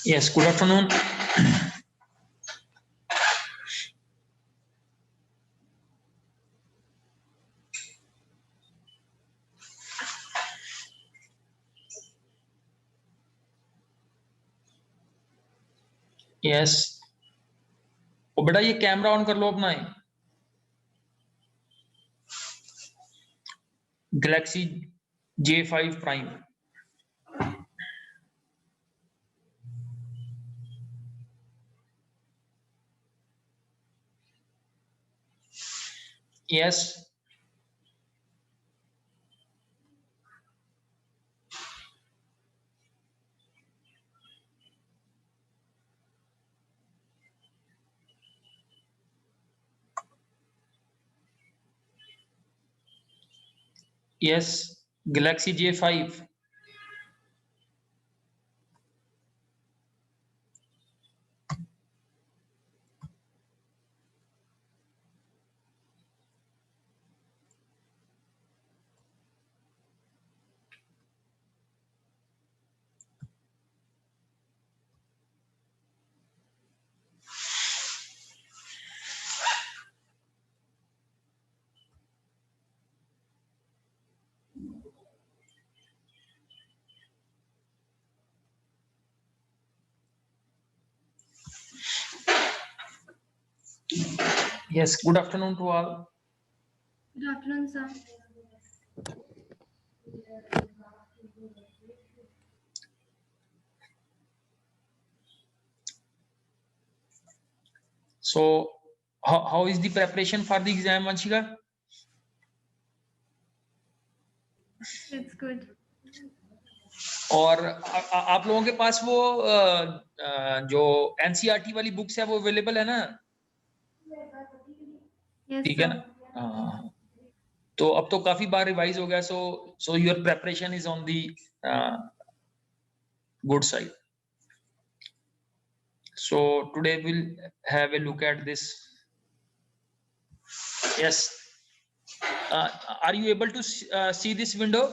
Yes, good afternoon. Yes. ओ बेटा ये camera on कर लो अपना ही। Galaxy J5 prime. Yes. Yes, Galaxy J5। Yes, good afternoon to all. Good afternoon, sir. So, how is the preparation for the exam, Vanshika? It's good. और आप लोगों के पास वो जो NCERT वाली बुक्स है वो अवेलेबल है ना? Yes, ठीक है sir. ना? हाँ। तो अब तो काफी बार रिवाइज हो गया, so your preparation is on the good side. So today we'll have a look at this. Yes. Are you able to see this window?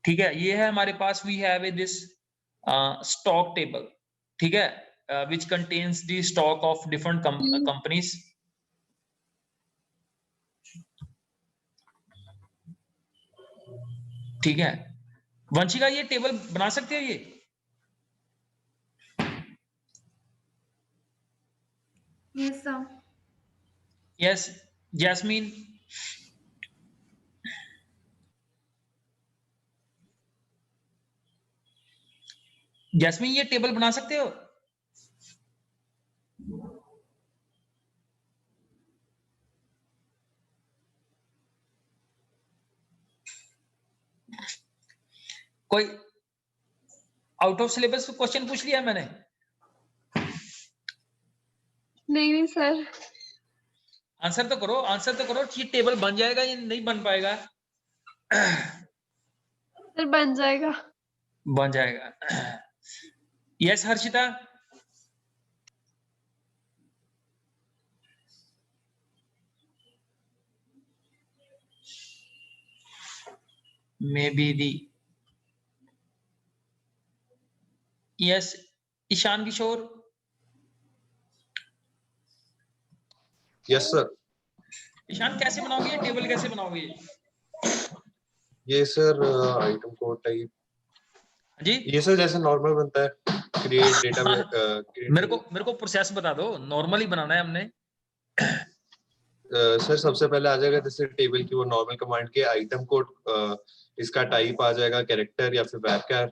ठीक है, ये है हमारे पास we have a this stock table. ठीक है, which contains the stock of different companies. ठीक है, वंशिका ये टेबल बना सकते हो ये? Yes, sir. Yes, Jasmine. Jasmine ये टेबल बना सकते हो? कोई आउट ऑफ सिलेबस क्वेश्चन पूछ लिया मैंने? नहीं सर। आंसर तो करो, आंसर तो करो। ये टेबल बन जाएगा या नहीं बन पाएगा? सर बन जाएगा। बन जाएगा। Yes Harshita. May be the. Yes Ishan Kishore. Yes sir. Ishan कैसे बनाओगे ये टेबल, कैसे बनाओगे ये सर आइटम कोड टाइप जी? ये सर जैसे नॉर्मल बनता है क्रिएट डेटा में मेरे को प्रोसेस बता दो। नॉर्मली बनाना है हमने। सर सबसे पहले आ जाएगा जैसे टेबल की वो नॉर्मल कमांड के आइटम कोड, इसका टाइप आ जाएगा कैरेक्टर या फिर वैरचर।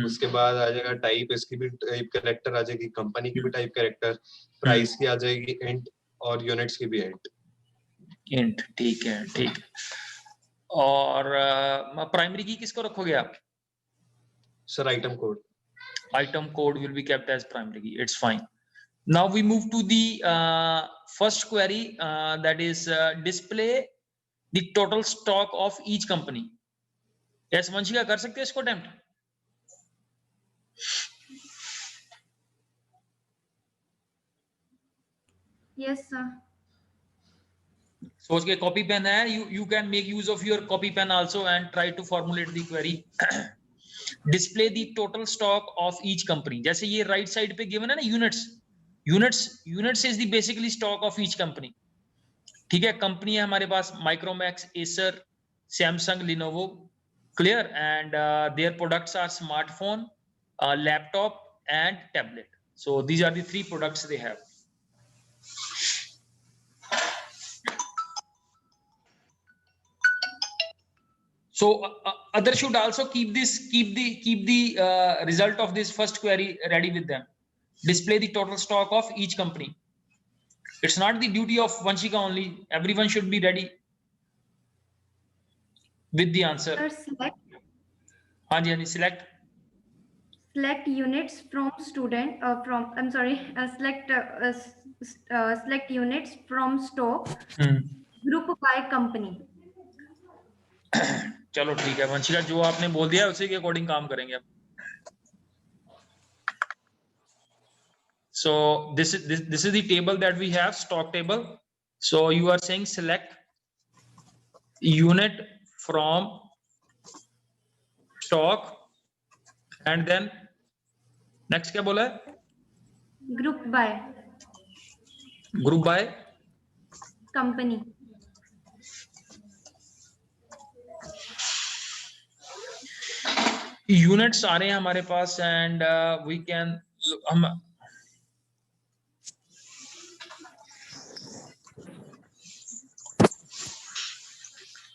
उसके बाद आ जाएगा टाइप, इसकी भी टाइप कैरेक्टर आ जाएगी, कंपनी की भी टाइप कैरेक्टर, प्राइस की आ जाएगी इंट और यूनिट्स की भी इंट। ठीक है, ठीक। और प्राइमरी की किसको रखोगे आप? Sir item code. Item code will be kept as primary key. It's fine. Now we move to the first query, that is display the total stock of each company. Yes, Vanshika कर सकते हैं इसको attempt? Yes, sir. सोच के copy pen है, you can make use of your copy pen also and try to formulate the query. Display the total stock of each company. जैसे ये right side पे given है ना units is the basically stock of each company. ठीक है, company है हमारे पास Micromax, Acer, Samsung, Lenovo, clear, and their products are smartphone, laptop and tablet. So these are the 3 products they have. So others should also keep the result of this first query ready with them. Display the total stock of each company. It's not the duty of Vanshika only. Everyone should be ready with the answer. Sir, select हाँ जी, select. select units from student I'm sorry, select units from stock, group by company. चलो ठीक है वंशिका, जो आपने बोल दिया उसी के अकॉर्डिंग काम करेंगे अब. So this is the table that we have, stock table. So you are saying select unit from stock and then next क्या बोला है? Group by Group by company. Units आ रहे हैं हमारे पास एंड वी कैन हम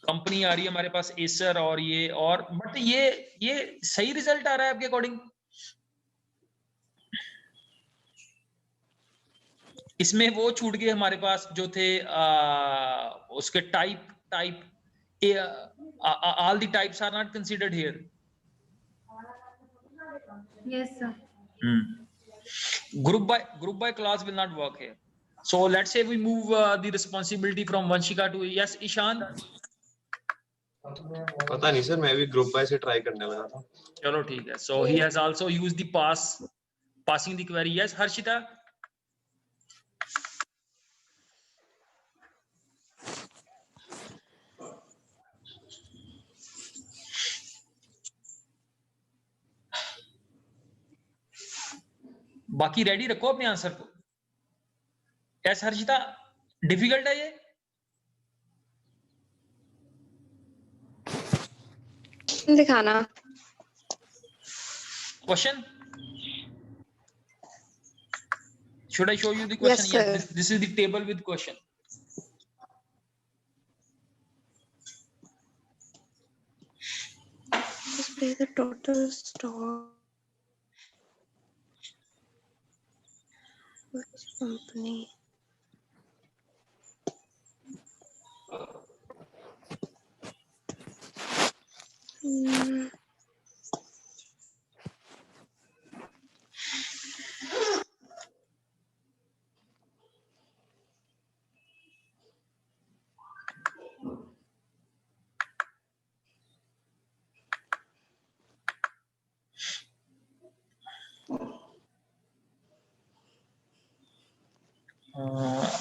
कंपनी आ रही है हमारे पास एसर और ये, और बट ये सही रिजल्ट आ रहा है आपके अकॉर्डिंग? इसमें वो छूट गए हमारे पास जो थे उसके type all the types are not considered here. Yes, sir. Group by clause will not work here. So let's say we move the responsibility from Vanshika to, yes Ishan. पता नहीं सर, मैं भी ग्रुप बाय से try करने लगा था. चलो ठीक है. So he has also used the passing the query. Yes Harshita. बाकी रेडी रखो अपने आंसर को. यस हर्षिता, डिफिकल्ट है ये? दिखाना. Question? Should I show you the question? Yes, sir. This is the table with question. Display the total stock. Which company?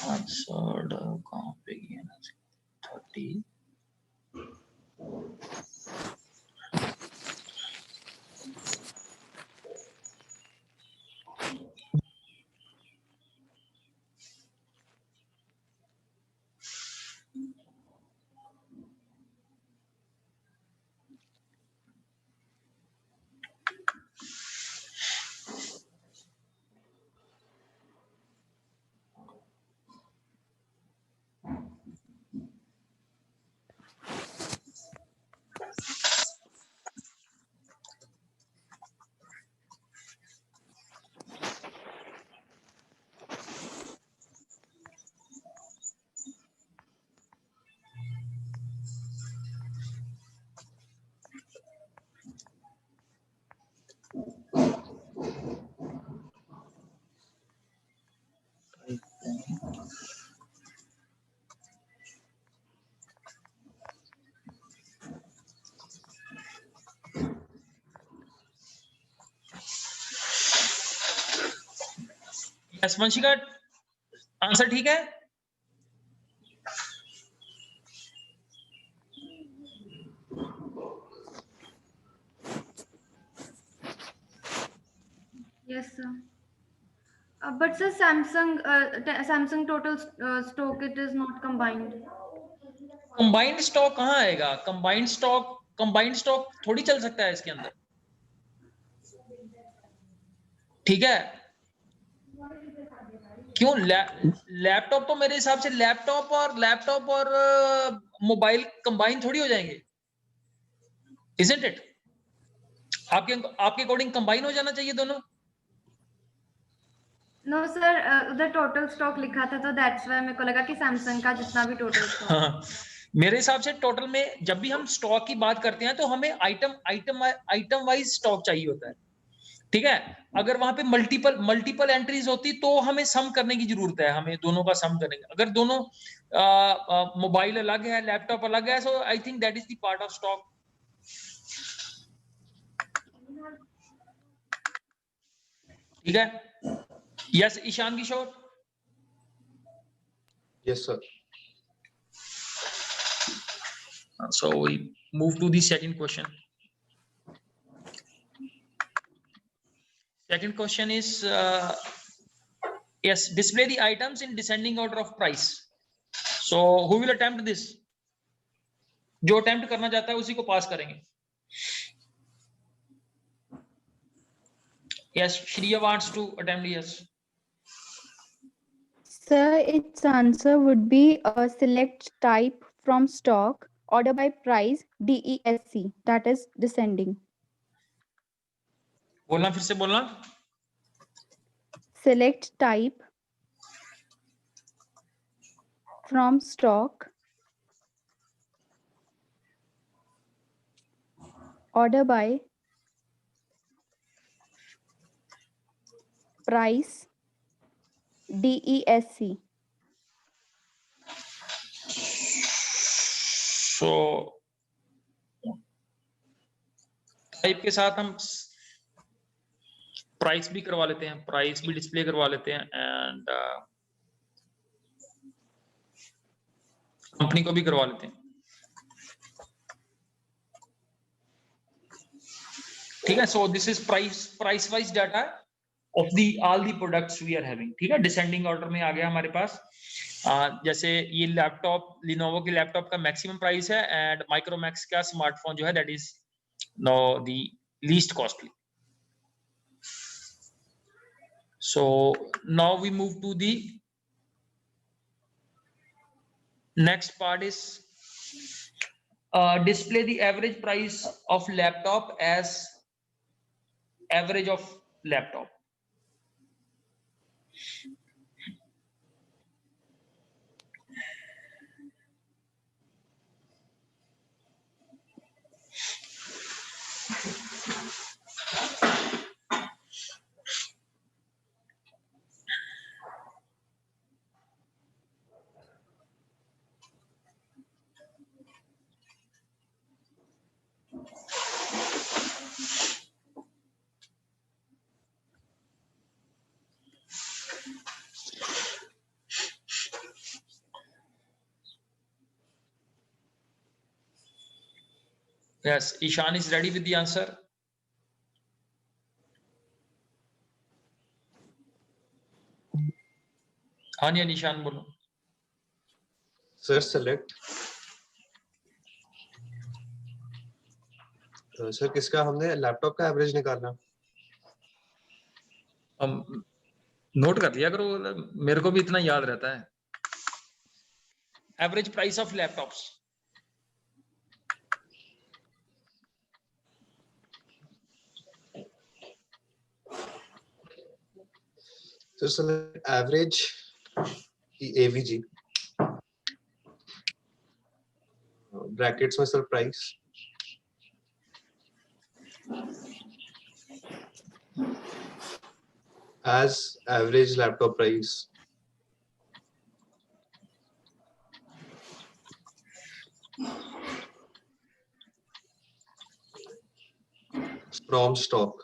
Answered कहाँ पे गया ना 30. Yes, वंशिका, आंसर ठीक है? Yes, sir. But sir, Samsung total stock, it is not combined. Combined stock कहाँ आएगा? Combined stock थोड़ी चल सकता है इसके अंदर, ठीक है? क्यों? लैपटॉप तो मेरे हिसाब से लैपटॉप और मोबाइल कंबाइन थोड़ी हो जाएंगे, इजंट इट? आपके अकॉर्डिंग कंबाइन हो जाना चाहिए दोनों? नो सर, उधर टोटल स्टॉक लिखा था तो दैट्स व्हाई मेरे को लगा कि सैमसंग का जितना भी टोटल स्टॉक। हाँ, मेरे हिसाब से टोटल में जब भी हम स्टॉक की बात करते हैं तो हमें आइटम वाइज स्टॉक चाहिए होता है, ठीक है? अगर वहां पे मल्टीपल एंट्रीज होती तो हमें सम करने की जरूरत है, हमें दोनों का सम करेंगे। अगर दोनों मोबाइल अलग है, लैपटॉप अलग है, so I think that is the part of stock. ठीक है? Yes Ishan Kishore. Yes, sir. So we move to the second question. Second question is yes, display the items in descending order of price. So who will attempt this? जो attempt करना चाहता है उसी को पास करेंगे। Yes, Shriya wants to attempt. Yes. Sir, its answer would be select type from stock, order by price, DESC, that is descending. बोलना, फिर से बोलना। Select type from stock, order by price, DESC. So type के साथ हम price भी करवा लेते हैं, प्राइस भी डिस्प्ले करवा लेते हैं, एंड कंपनी को भी करवा लेते हैं। ठीक है? So this is price wise data of the all the products we are having. ठीक है? डिसेंडिंग ऑर्डर में आ गया हमारे पास। जैसे ये लैपटॉप, लिनोवो के लैपटॉप का मैक्सिमम प्राइस है, एंड माइक्रोमैक्स का स्मार्टफोन जो है that is know the least costly. So now we move to the next part is display the average price of laptop as average of laptop. Yes, Ishan is ready with the answer. हाँ जी, निशान बोलो। Sir, select. Sir किसका हमने laptop का average निकालना? Note कर लिया करो, मेरे को भी इतना याद रहता है। Average price of laptops. Sir select average की AVG ब्रैकेट्स में sir price as average laptop price from stock।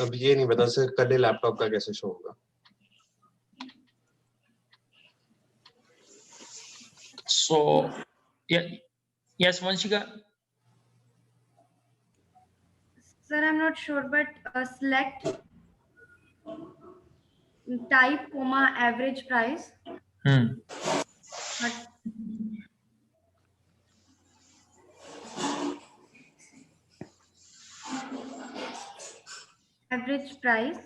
अब ये नहीं पता सर कल लैपटॉप का कैसे शो होगा। So yeah, yes, Vanshika. Sir, I'm not sure, but select type, comma, average price. But average price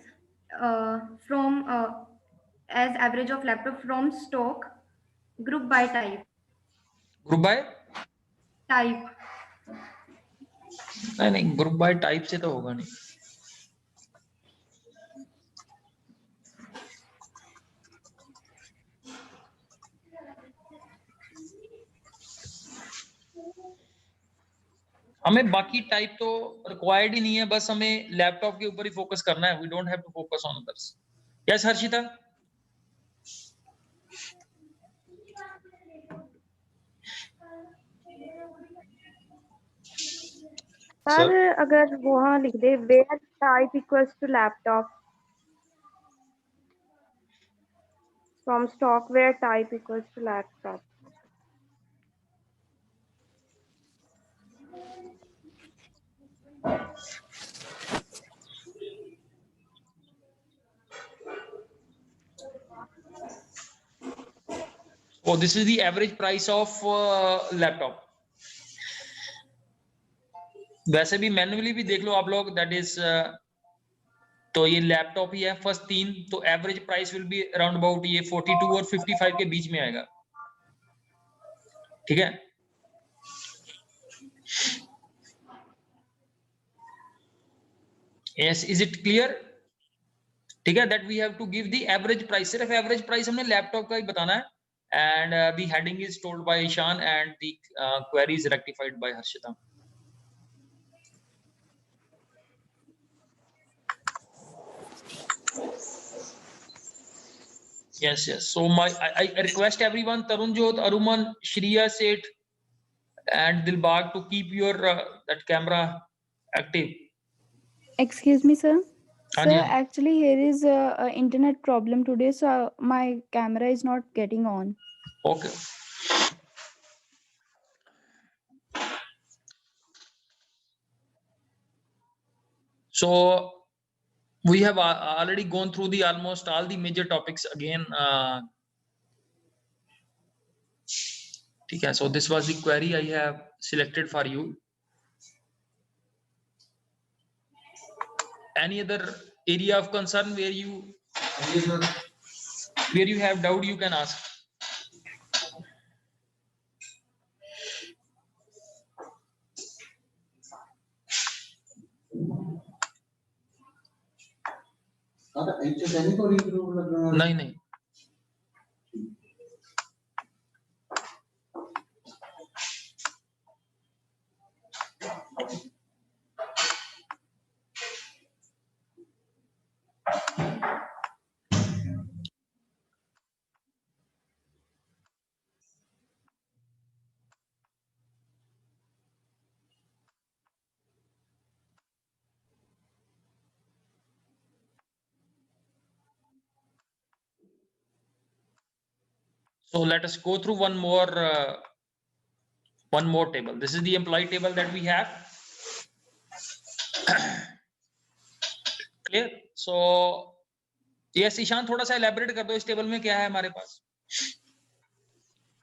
from as average of laptop from stock, group by type. Group by Type. नहीं, group by type से तो होगा नहीं. हमें बाकी type तो required ही नहीं है, बस हमें लैपटॉप के ऊपर ही फोकस करना है. We don't have to focus on others. Yes Harshita. Sir? Sir अगर वहाँ लिख दे where type equals to laptop from stock where type equals to laptop. Oh, this is the average price of laptop. वैसे भी manually भी देख लो आप लोग, दैट इज तो ये लैपटॉप ही है फर्स्ट 3, तो average price will be around about ये 42 और 55 के बीच में आएगा. ठीक है. Yes, is it clear? ठीक है, that we have to give the average price. सिर्फ एवरेज प्राइस हमने लैपटॉप का ही बताना है. And the heading is told by Ishan and the query is rectified by Harshita. Yes, yes. So I request everyone, Tarunjot, Aruman, Shriya, Seth, and Dilbag to keep your that camera active. Excuse me, sir. हाँ Sir, जी, हाँ जी. actually here is a internet problem today, so my camera is not getting on. Okay. So we have already gone through the almost all the major topics again. Okay, so this was the query I have selected for you. Any other area of concern where you have doubt, you can ask. नहीं नहीं. So let us go through one more table. This is the employee table that we have. Clear? So yes, Ishan थोड़ा सा elaborate कर दो इस table में क्या है हमारे पास.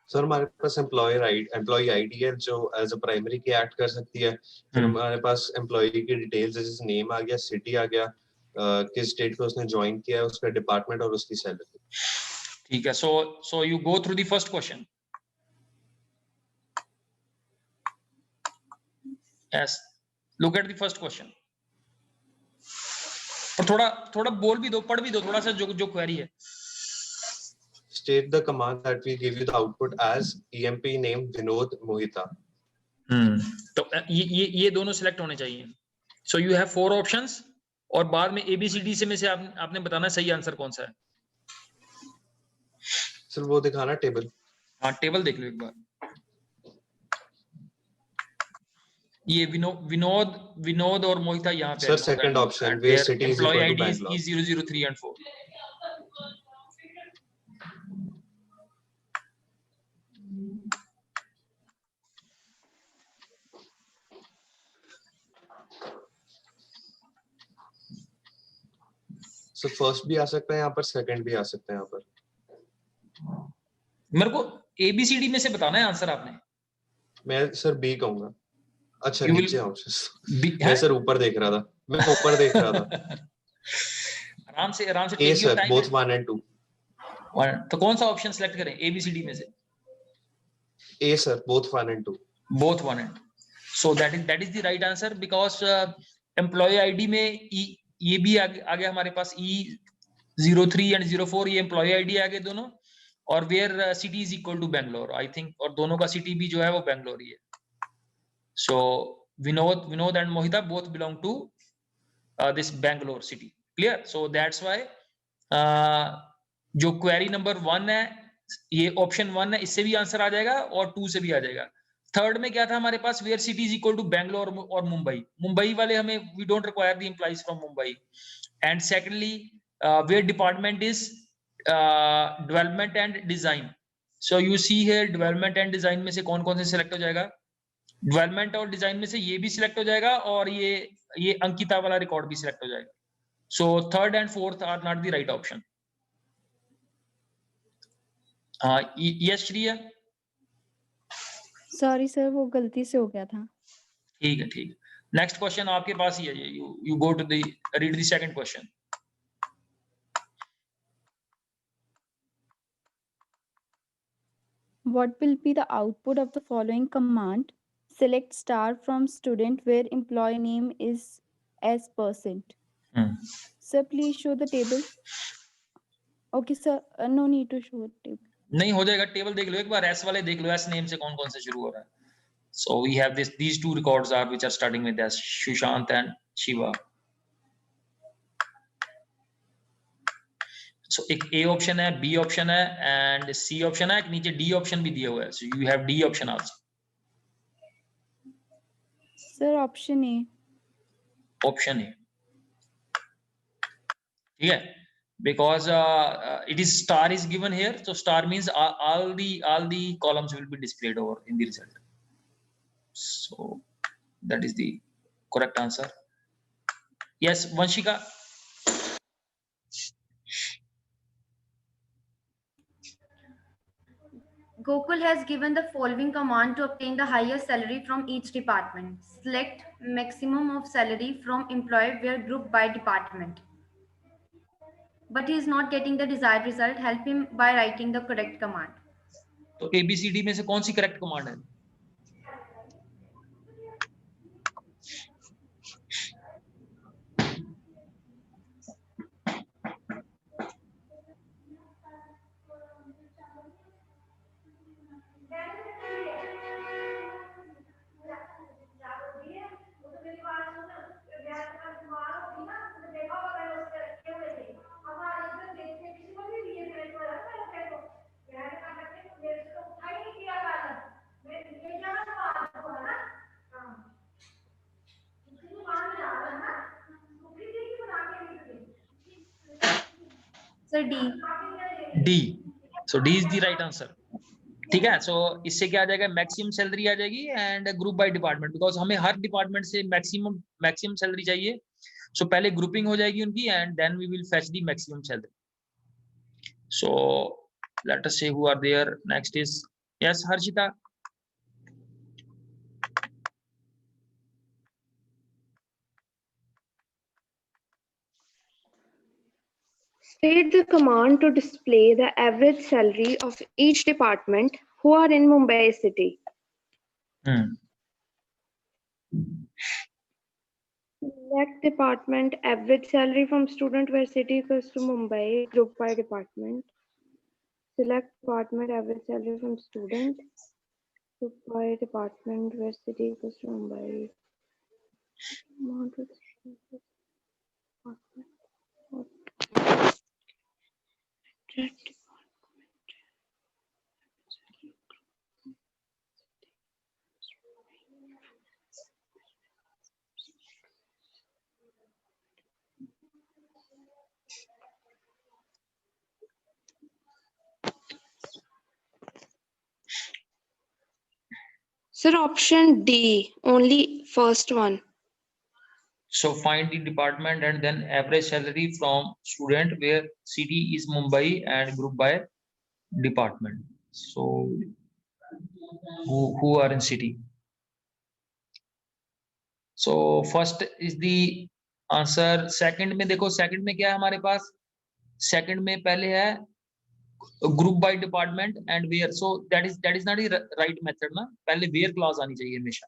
सर हमारे पास एम्प्लॉय आईडी है जो एज अ प्राइमरी की एक्ट कर सकती है. फिर हमारे पास एम्प्लॉय की डिटेल्स जैसे नेम आ गया, सिटी आ गया, किस स्टेट को उसने ज्वाइन किया है, उसका डिपार्टमेंट और उसकी सैलरी. ठीक है. So you go through the first question. Yes, look at the first question. और थोड़ा बोल भी दो, पढ़ भी दो थोड़ा सा जो क्वेरी है. State the command that will give you the output as EMP name Vinod Mohita. तो ये दोनों सिलेक्ट होने चाहिए. सो यू हैव 4 ऑप्शंस और बाद में ABCD से में से आपने बताना सही आंसर कौन सा है. सर वो दिखाना टेबल. हाँ, टेबल देख लो एक बार. ये विनोद और मोहिता यहाँ पे. Sir second option where city is equal to Bangalore. E003 and 4. So first भी आ सकता है यहाँ पर, सेकंड भी आ सकता है यहाँ पर। मेरे को ABCD में से बताना है आंसर आपने। मैं सर बी कहूंगा। अच्छा You will नीचे ऑप्शन, B मैं है? सर ऊपर देख रहा था, मैं ऊपर देख रहा था। आराम से uh take your sir, time. Both 1 and 2। तो कौन सा ऑप्शन सेलेक्ट करें ABCD में से? ए sir, both 1 and 2। Both one and so that is the right answer because employee ID में ये भी आ गया हमारे पास E03 and 04, ये employee ID आ गए दोनों, और where city is equal to Bangalore I think, और दोनों का city भी जो है वो Bangalore ही है। So Vinod and Mohita both belong to this Bangalore city, clear? So that's why जो query number 1 है, ये option 1 है, इससे भी आंसर आ जाएगा और 2 से भी आ जाएगा। थर्ड में क्या था हमारे पास, where city is equal to Bangalore और मुंबई, मुंबई वाले हमें we don't require the employees from Mumbai. And secondly where department is development and design. So you see here development and design में से कौन कौन से सिलेक्ट हो जाएगा? डेवलपमेंट और डिजाइन में से ये भी सिलेक्ट हो जाएगा और ये अंकिता वाला रिकॉर्ड भी सिलेक्ट हो जाएगा। So third and fourth are not the right option. Yes Shriya? Sorry sir, वो गलती से हो गया था। ठीक है, ठीक है। नेक्स्ट क्वेश्चन आपके पास ही है, you go to the read the second question. What will be the output of the following command? Select star from student where employee name is as %. Sir, please show the table. Okay, sir. No need to show the table. नहीं हो जाएगा, table देख लो एक बार, S वाले देख लो, S name से कौन कौन से शुरू हो रहा है। So we have these two records are which are starting with S, Shushant and Shiva. So एक A option है, B option है and C option है, एक नीचे D option भी दिया हुआ है। So you have D option also. Sir, option A. Option A. ठीक है, because it is star is given here, so star means all the columns will be displayed over in the result. So that is the correct answer. Yes, Vanshika. Gokul has given the following command to obtain the highest salary from each department. Select maximum of salary from employee where grouped by department. But he is not getting the desired result. Help him by writing the correct command. तो ABCD में से कौन C correct command है? Sir, D. D. So D is the right answer. ठीक है, सो इससे क्या आ जाएगा, मैक्सिमम सैलरी आ जाएगी and group by department, because हमें हर डिपार्टमेंट से मैक्सिमम सैलरी चाहिए। सो पहले ग्रुपिंग हो जाएगी उनकी and then we will fetch the maximum salary. So let us say who are there, next is yes Harshita. State the command to display the average salary of each department who are in Mumbai city. Select department average salary from student where city equals to Mumbai, group by department. Select department average salary from student, group by department where city equals to Mumbai. Amount to display department. Sir, option D, only first one. So find the department and then average salary from student where city is Mumbai and group by department. So who are in city? So first is the answer. Second में देखो, second में क्या है हमारे पास? Second में पहले है group by department and where. So that is not the right method ना. पहले where clause आनी चाहिए हमेशा.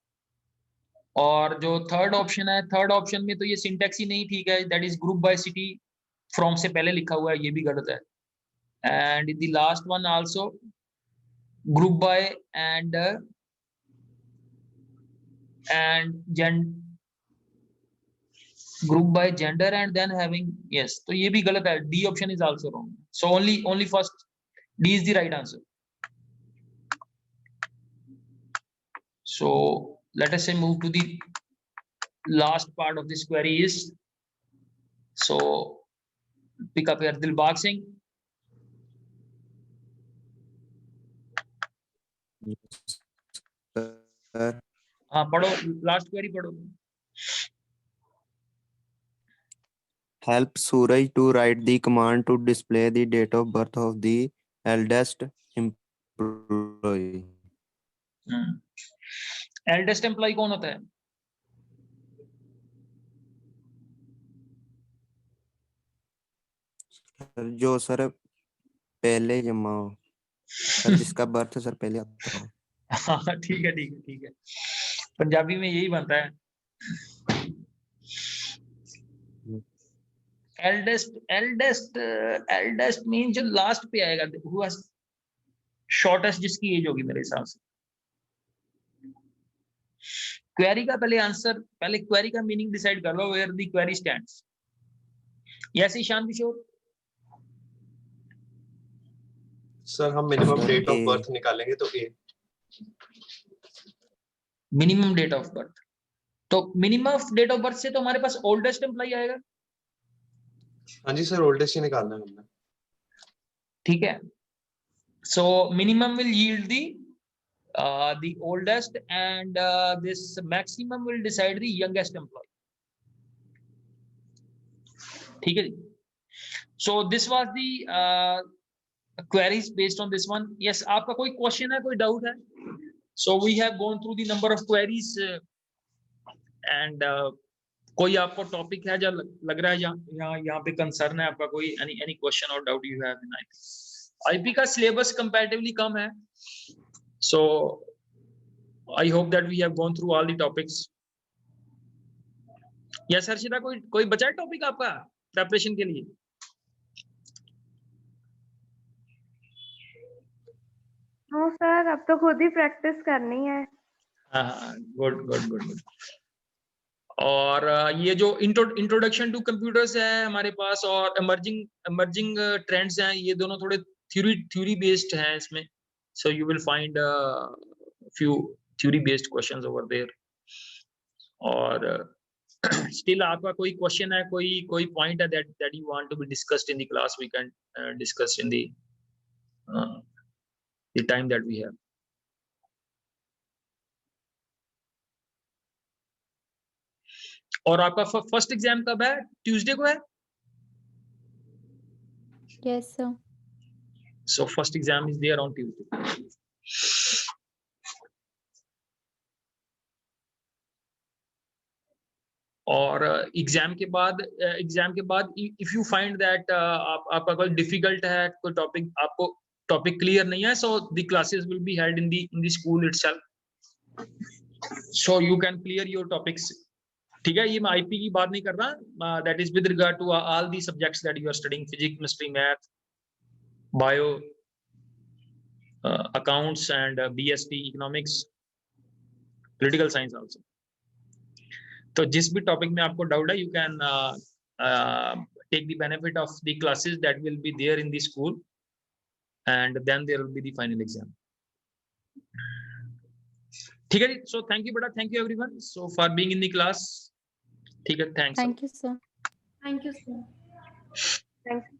और जो थर्ड ऑप्शन है, थर्ड ऑप्शन में तो ये सिंटैक्स ही नहीं ठीक है. That is group by city, from से पहले लिखा हुआ है, ये भी गलत है. And the last one also group by and group by gender and then having, yes, तो ये भी गलत है. D option is also wrong. So only first D is the right answer. So let us say move to the last part of this query is, so pick up here Dilbag Singh. हाँ पढ़ो, last query पढ़ो. Help Suraj to write the command to display the date of birth of the eldest employee. Eldest employee कौन होता है? जो sir पहले जमा हो, सर जिसका बर्थ सर पहले आता हो. हाँ ठीक है ठीक है ठीक है, पंजाबी में यही बनता है. एल्डेस्ट मीन जो लास्ट पे आएगा, हु हैज शॉर्टेस्ट, जिसकी एज होगी मेरे हिसाब से. क्वेरी का पहले आंसर, पहले क्वेरी का मीनिंग डिसाइड कर लो, where the query stands. Yes Ishan Kishore. Sir हम मिनिमम डेट ऑफ बर्थ निकालेंगे तो ए. मिनिमम डेट ऑफ बर्थ, तो मिनिमम डेट ऑफ बर्थ से तो हमारे पास ओल्डेस्ट एम्प्लॉय आएगा. हाँ जी सर, ओल्डेस्ट ही निकालना है हमने. ठीक है. So minimum will yield the oldest and this maximum will decide the youngest employee. ठीक है जी. So this was the queries based on this one. Yes, आपका कोई क्वेश्चन है, कोई डाउट है? So we have gone through the number of queries and कोई आपको topic है जो लग रहा है यहाँ पे कंसर्न है आपका, कोई any question or doubt you have in IP? IP का सिलेबस कंपैरेटिवली कम है. So I hope that we have gone through all the topics. Yes Harshita, कोई बचा है टॉपिक आपका प्रिपरेशन के लिए? नो सर, अब तो खुद ही प्रैक्टिस करनी है. हाँ गुड गुड गुड गुड. और ये जो इंट्रोडक्शन टू कंप्यूटर्स है हमारे पास और इमर्जिंग ट्रेंड्स हैं, ये दोनों थोड़े थ्योरी बेस्ड हैं इसमें. So you will find a few theory-based questions over there. और still आपका कोई question है, कोई point है that you want to be discussed in the class, we can discuss in the time that we have. और आपका first exam कब है? ट्यूसडे को है? Yes sir. So first exam is there on Tuesday. और exam के बाद if you find that आपका कोई डिफिकल्ट है, कोई टॉपिक आपको टॉपिक क्लियर नहीं है, so the classes will be held in the school itself, so you can clear your topics. ठीक है, ये मैं आईपी की बात नहीं कर रहा, that is with regard to all the subjects that you are studying, physics, chemistry, math, bio, accounts and BST, economics, political science also. तो जिस भी टॉपिक में आपको डाउट है, you can take the benefit of the classes that will be there in the school, and then there will be the final exam. ठीक है, so thank you बेटा, thank you everyone so for being in the class. ठीक है, thanks. Thank you sir. Thank you, sir. Thank you.